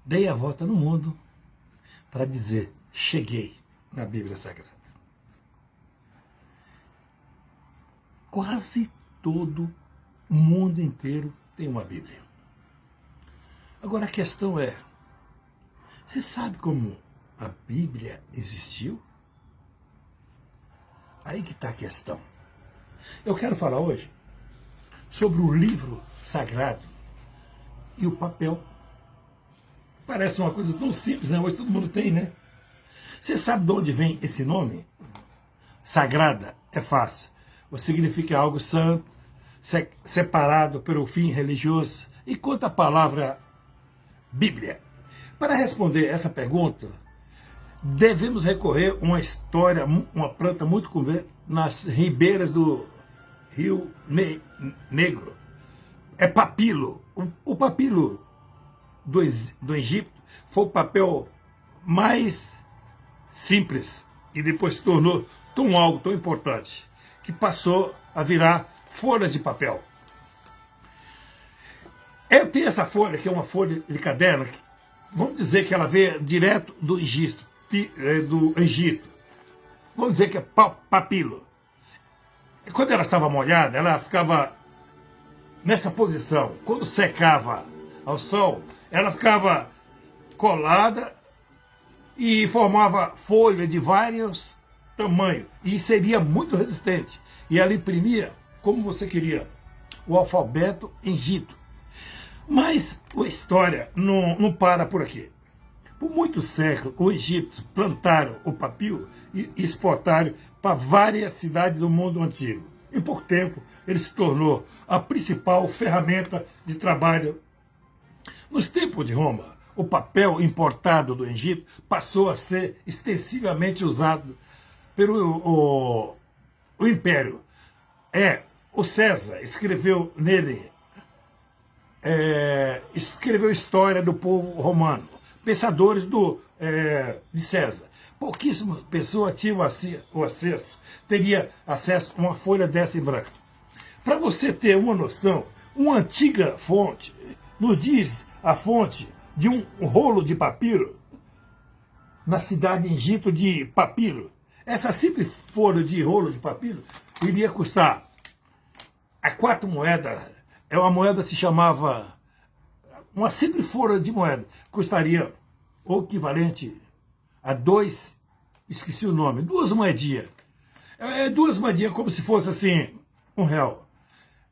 Dei a volta no mundo para dizer, cheguei na Bíblia Sagrada. Quase todo o mundo inteiro tem uma Bíblia. Agora a questão é, você sabe como a Bíblia existiu? Aí que está a questão. Eu quero falar hoje sobre o livro sagrado e o papel. Parece uma coisa tão simples, né? Hoje todo mundo tem, né? Você sabe de onde vem esse nome? Sagrada é fácil. O significa é algo santo, separado pelo fim religioso. E quanto à palavra Bíblia? Para responder essa pergunta, devemos recorrer a uma história, uma planta muito comum nas ribeiras do Rio Negro. É papilo. O papilo do Egito foi o papel mais simples e depois se tornou algo tão importante que passou a virar folhas de papel. Eu tenho essa folha, que é uma folha de caderno, vamos dizer que ela veio direto do Egito. Vamos dizer que é papilo. E quando ela estava molhada, ela ficava nessa posição. Quando secava ao sol, ela ficava colada e formava folha de vários tamanhos. E seria muito resistente. E ela imprimia como você queria, o alfabeto egito. Mas a história não para por aqui. Por muitos séculos, os egípcios plantaram o papiro e exportaram para várias cidades do mundo antigo. Em pouco tempo, ele se tornou a principal ferramenta de trabalho. Nos tempos de Roma, o papel importado do Egito passou a ser extensivamente usado pelo o Império. O César escreveu nele, escreveu a história do povo romano. Pensadores de César. Pouquíssimas pessoas tinham o acesso, teria acesso a uma folha dessa em branco. Para você ter uma noção, uma antiga fonte nos diz a fonte de um rolo de papiro na cidade de Egito de papiro. Essa simples folha de rolo de papiro iria custar a 4 moedas. Uma moeda se chamava... Uma simples folha de moeda custaria o equivalente a 2, esqueci o nome, 2 moedinhas. 2 moedinhas como se fosse assim, R$1.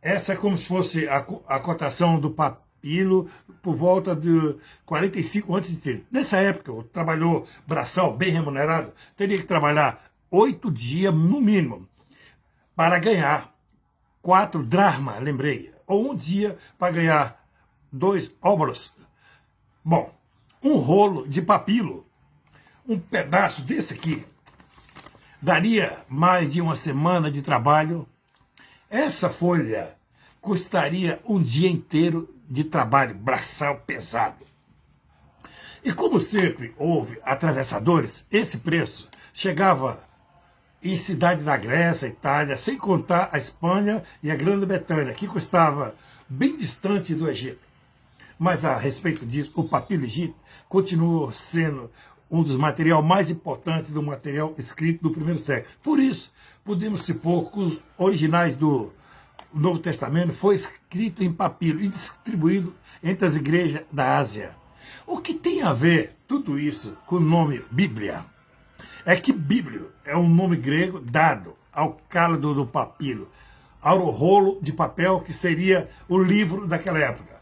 Essa é como se fosse a cotação do papiro por volta de 45 a.C. Nessa época, o trabalhador braçal, bem remunerado, teria que trabalhar 8 dias no mínimo para ganhar 4 dracmas, lembrei, ou 1 dia para ganhar 2 óbolos. Bom, um rolo de papiro, um pedaço desse aqui, daria mais de uma semana de trabalho. Essa folha custaria um dia inteiro de trabalho braçal pesado. E como sempre houve atravessadores, esse preço chegava em cidades da Grécia, Itália, sem contar a Espanha e a Grã-Bretanha, que custava bem distante do Egito. Mas a respeito disso, o papiro egípcio continuou sendo um dos materiais mais importantes do material escrito do primeiro século. Por isso, podemos supor que os originais do Novo Testamento foi escrito em papiro e distribuído entre as igrejas da Ásia. O que tem a ver tudo isso com o nome Bíblia? É que Bíblia é um nome grego dado ao cálido do papiro, ao rolo de papel que seria o livro daquela época.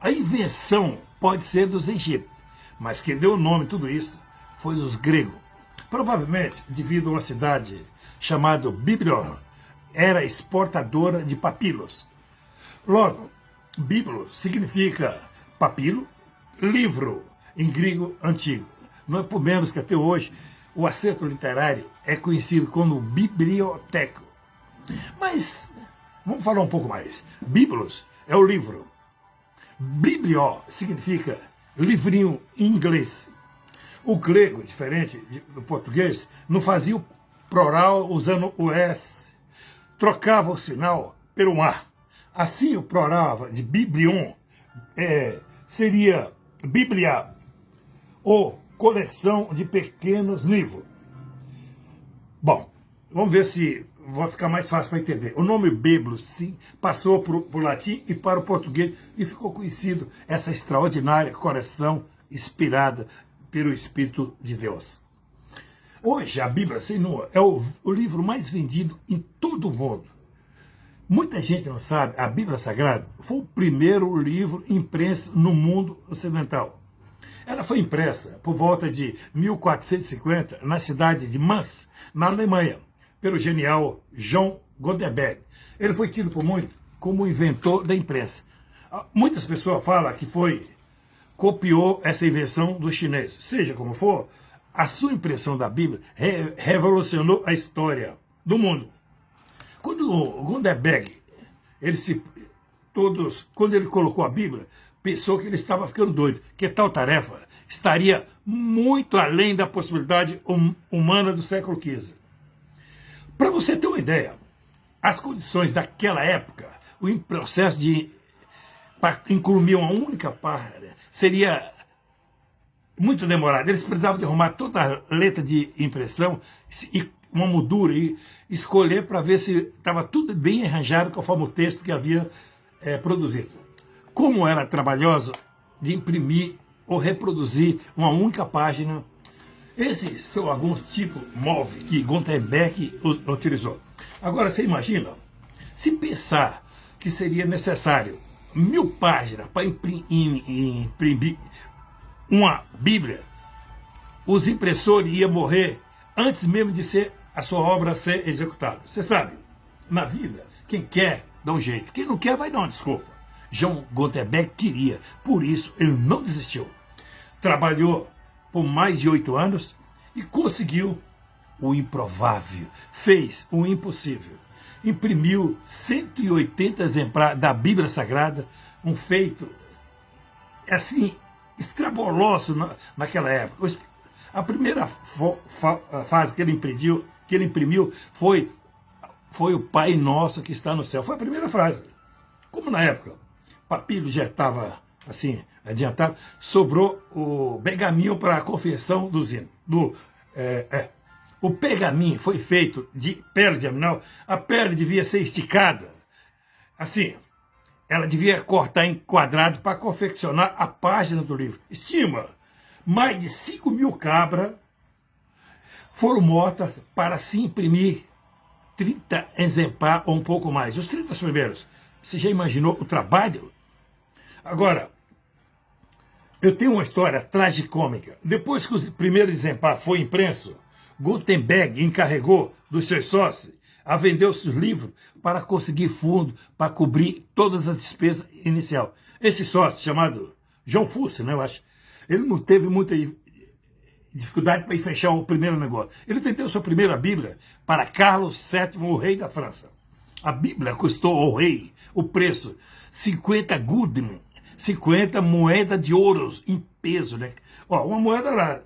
A invenção pode ser dos egípcios, mas quem deu o nome a tudo isso foi os gregos. Provavelmente devido a uma cidade chamada Bíblion, era exportadora de papiros. Logo, Bíblio significa papiro, livro em grego antigo. Não é por menos que até hoje o acervo literário é conhecido como biblioteca. Mas vamos falar um pouco mais. Biblos é o livro. Biblio significa livrinho em inglês. O grego, diferente do português, não fazia o plural usando o S. Trocava o sinal pelo A. Assim, o plural de biblion seria Bíblia. ou coleção de pequenos livros? Bom, vamos ver se vai ficar mais fácil para entender. O nome Bíblia, sim, passou para o latim e para o português e ficou conhecido essa extraordinária coleção inspirada pelo Espírito de Deus. Hoje, a Bíblia, sem dúvida, é o livro mais vendido em todo o mundo. Muita gente não sabe, a Bíblia Sagrada foi o primeiro livro impresso no mundo ocidental. Ela foi impressa por volta de 1450 na cidade de Mainz, na Alemanha, pelo genial John Gutenberg. Ele foi tido por muitos como o inventor da imprensa. Muitas pessoas falam que copiou essa invenção dos chineses. Seja como for, a sua impressão da Bíblia revolucionou a história do mundo. Quando o Gutenberg, quando ele colocou a Bíblia, pensou que ele estava ficando doido, que tal tarefa estaria muito além da possibilidade humana do século XV. Para você ter uma ideia, as condições daquela época, o processo para incluir uma única página seria muito demorado. Eles precisavam de arrumar toda a letra de impressão e uma moldura e escolher para ver se estava tudo bem arranjado conforme o texto que havia produzido. Como era trabalhoso de imprimir ou reproduzir uma única página. Esses são alguns tipos móveis que Gutenberg utilizou. Agora, você imagina, se pensar que seria necessário 1000 páginas para imprimir uma Bíblia, os impressores iam morrer antes mesmo de a sua obra ser executada. Você sabe, na vida, quem quer dá um jeito, quem não quer vai dar uma desculpa. John Gutenberg queria, por isso ele não desistiu. Trabalhou por mais de 8 anos e conseguiu o improvável, fez o impossível. Imprimiu 180 exemplares da Bíblia Sagrada, um feito assim estraboloso naquela época. A primeira fase que ele imprimiu foi o Pai Nosso que está no céu. Foi a primeira frase. Como na época o papiro já estava assim adiantado, sobrou o pergaminho para a confecção dos hinos. O pergaminho foi feito de pele de animal. A pele devia ser esticada. Assim, ela devia cortar em quadrado para confeccionar a página do livro. Estima, mais de 5.000 cabras foram mortas para se imprimir 30 exemplares ou um pouco mais. Os 30 primeiros. Você já imaginou o trabalho? Agora, eu tenho uma história tragicômica. Depois que o primeiro exemplar foi impresso, Gutenberg encarregou dos seus sócios a vender os seus livros para conseguir fundo para cobrir todas as despesas iniciais. Esse sócio, chamado João Fusse, né, eu acho, ele não teve muita dificuldade para ir fechar o primeiro negócio. Ele vendeu sua primeira Bíblia para Carlos VII, o rei da França. A Bíblia custou ao rei o preço 50 gulden, 50 moedas de ouros em peso, né? Ó, uma moeda lá.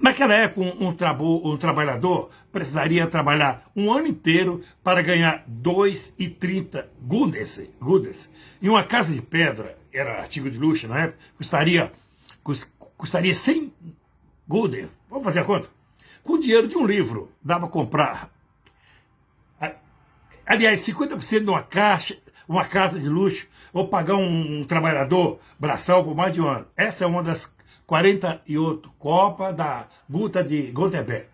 Naquela época, um trabalhador precisaria trabalhar um ano inteiro para ganhar 2,30 guldens. E uma casa de pedra, era artigo de luxo na época, custaria 100 guldens. Vamos fazer a conta? Com o dinheiro de um livro, dá para comprar. Aliás, 50% de uma casa de luxo, ou pagar um trabalhador braçal por mais de um ano. Essa é uma das 48 copas da Guta de Gutenberg.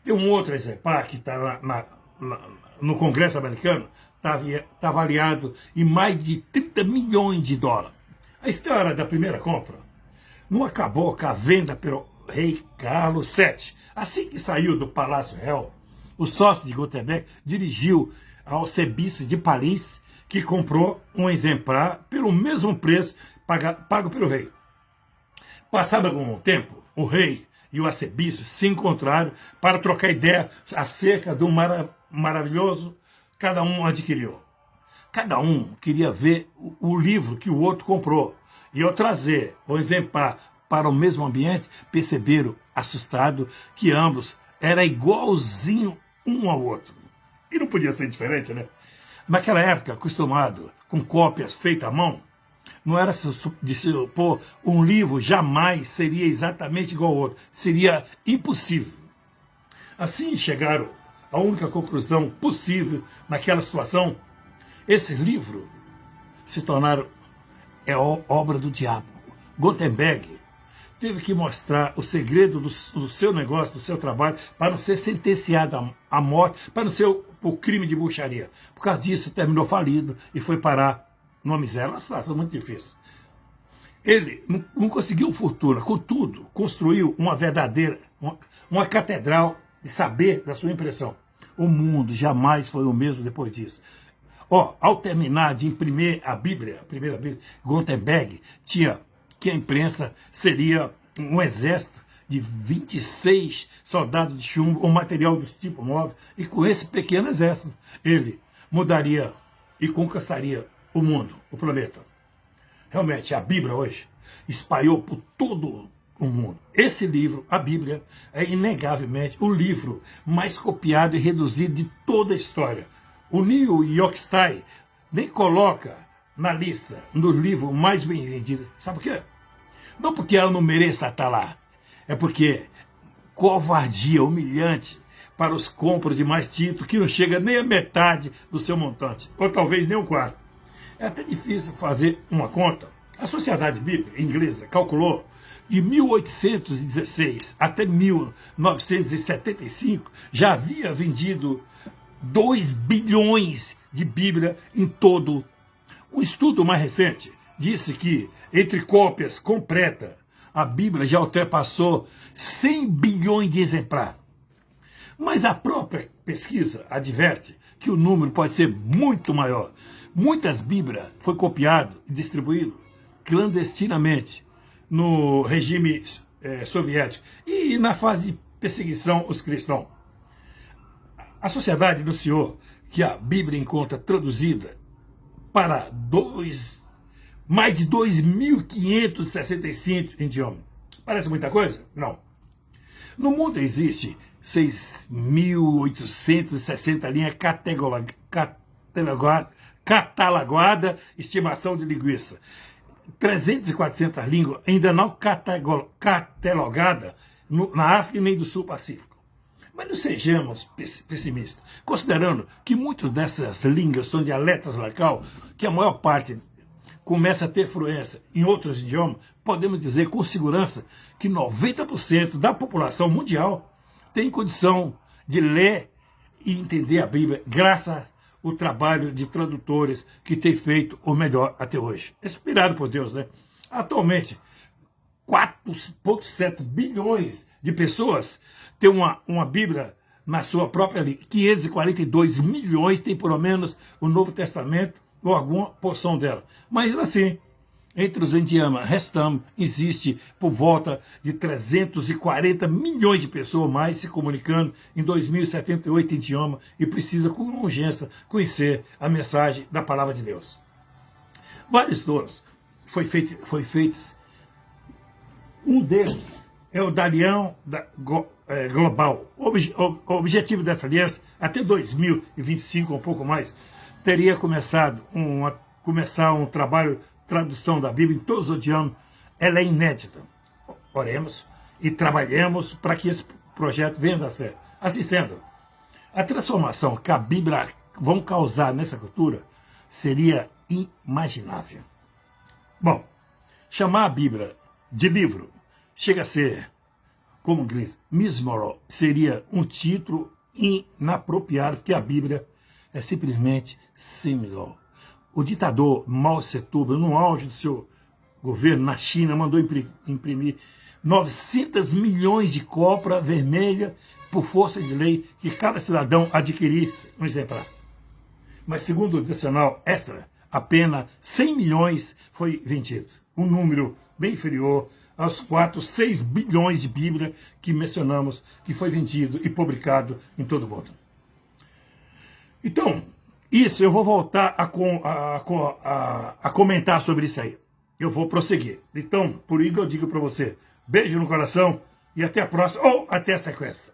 Tem um outro exemplar que está no Congresso americano, está avaliado em mais de 30 milhões de dólares. A história da primeira compra não acabou com a venda pelo rei Carlos VII. Assim que saiu do Palácio Real, o sócio de Gutenberg dirigiu ao arcebispo de Paris, que comprou um exemplar pelo mesmo preço pago pelo rei. Passado algum tempo, o rei e o arcebispo se encontraram para trocar ideia acerca do maravilhoso cada um adquiriu. Cada um queria ver o livro que o outro comprou. E ao trazer o exemplar para o mesmo ambiente, perceberam, assustados, que ambos eram igualzinho um ao outro. E não podia ser diferente, né? Naquela época, acostumado com cópias feitas à mão, Não era de se supor, um livro jamais seria exatamente igual ao outro. Seria impossível. Assim chegaram à única conclusão possível naquela situação. Esse livro se tornaram obra do diabo. Gutenberg teve que mostrar o segredo do seu negócio, do seu trabalho, para não ser sentenciado à morte, para não ser o crime de bruxaria. Por causa disso, terminou falido e foi parar numa miséria, uma situação muito difícil. Ele não conseguiu fortuna, contudo, construiu uma verdadeira, uma catedral de saber da sua impressão. O mundo jamais foi o mesmo depois disso. Ao terminar de imprimir a primeira Bíblia, Gutenberg tinha que a imprensa seria um exército de 26 soldados de chumbo, ou material dos tipos móveis, e com esse pequeno exército, ele mudaria e conquistaria o mundo, o planeta. Realmente, a Bíblia hoje espalhou por todo o mundo. Esse livro, a Bíblia, é inegavelmente o livro mais copiado e reduzido de toda a história. O New York Times nem coloca na lista dos livros mais bem vendidos. Sabe por quê? Não porque ela não mereça estar lá. É porque covardia humilhante para os compras de mais títulos que não chega nem a metade do seu montante. Ou talvez nem um quarto. É até difícil fazer uma conta. A Sociedade Bíblica Inglesa calculou de 1816 até 1975 já havia vendido 2 bilhões de Bíblia em todo. Um estudo mais recente disse que, entre cópias completas, a Bíblia já ultrapassou 100 bilhões de exemplares. Mas a própria pesquisa adverte que o número pode ser muito maior. Muitas Bíblias foram copiadas e distribuídas clandestinamente no regime soviético e na fase de perseguição aos cristãos. A sociedade anunciou que a Bíblia encontra traduzida para mais de 2.565 idiomas. Parece muita coisa? Não. No mundo existe 6.860 linhas catalogadas, estimação de linguista. 300 e 400 línguas ainda não catalogadas na África e nem do Sul Pacífico. Mas não sejamos pessimistas, considerando que muitas dessas línguas são dialetos local, que a maior parte começa a ter fluência em outros idiomas, podemos dizer com segurança que 90% da população mundial tem condição de ler e entender a Bíblia, graças ao trabalho de tradutores que tem feito o melhor até hoje. Inspirado por Deus, né? Atualmente, 4,7 bilhões de pessoas têm uma Bíblia na sua própria língua. 542 milhões têm pelo menos o Novo Testamento ou alguma porção dela. Mas assim, entre os idiomas restamos, existe por volta de 340 milhões de pessoas mais se comunicando em 2078 idiomas e precisa com urgência conhecer a mensagem da Palavra de Deus. Vários estudos foi feitos. Um deles é o da Aliança Global. O objetivo dessa aliança, até 2025, um pouco mais, teria começar um trabalho de tradução da Bíblia em todos os idiomas. Ela é inédita. Oremos e trabalhemos para que esse projeto venha a dar certo. Assim sendo, a transformação que a Bíblia vão causar nessa cultura seria inimaginável. Bom, chamar a Bíblia de livro chega a ser, como inglês, mismoral, seria um título inapropriado, porque a Bíblia é simplesmente similar. O ditador Mao Tse-tung, no auge do seu governo na China, mandou imprimir 900 milhões de cópia vermelha por força de lei que cada cidadão adquirisse um exemplar. Mas segundo o dicionário Extra, apenas 100 milhões foi vendido. Um número bem inferior aos 6 bilhões de Bíblia que mencionamos, que foi vendido e publicado em todo o mundo. Então, isso eu vou voltar a comentar sobre isso aí. Eu vou prosseguir. Então, por isso eu digo para você, beijo no coração e até a próxima, ou até a sequência.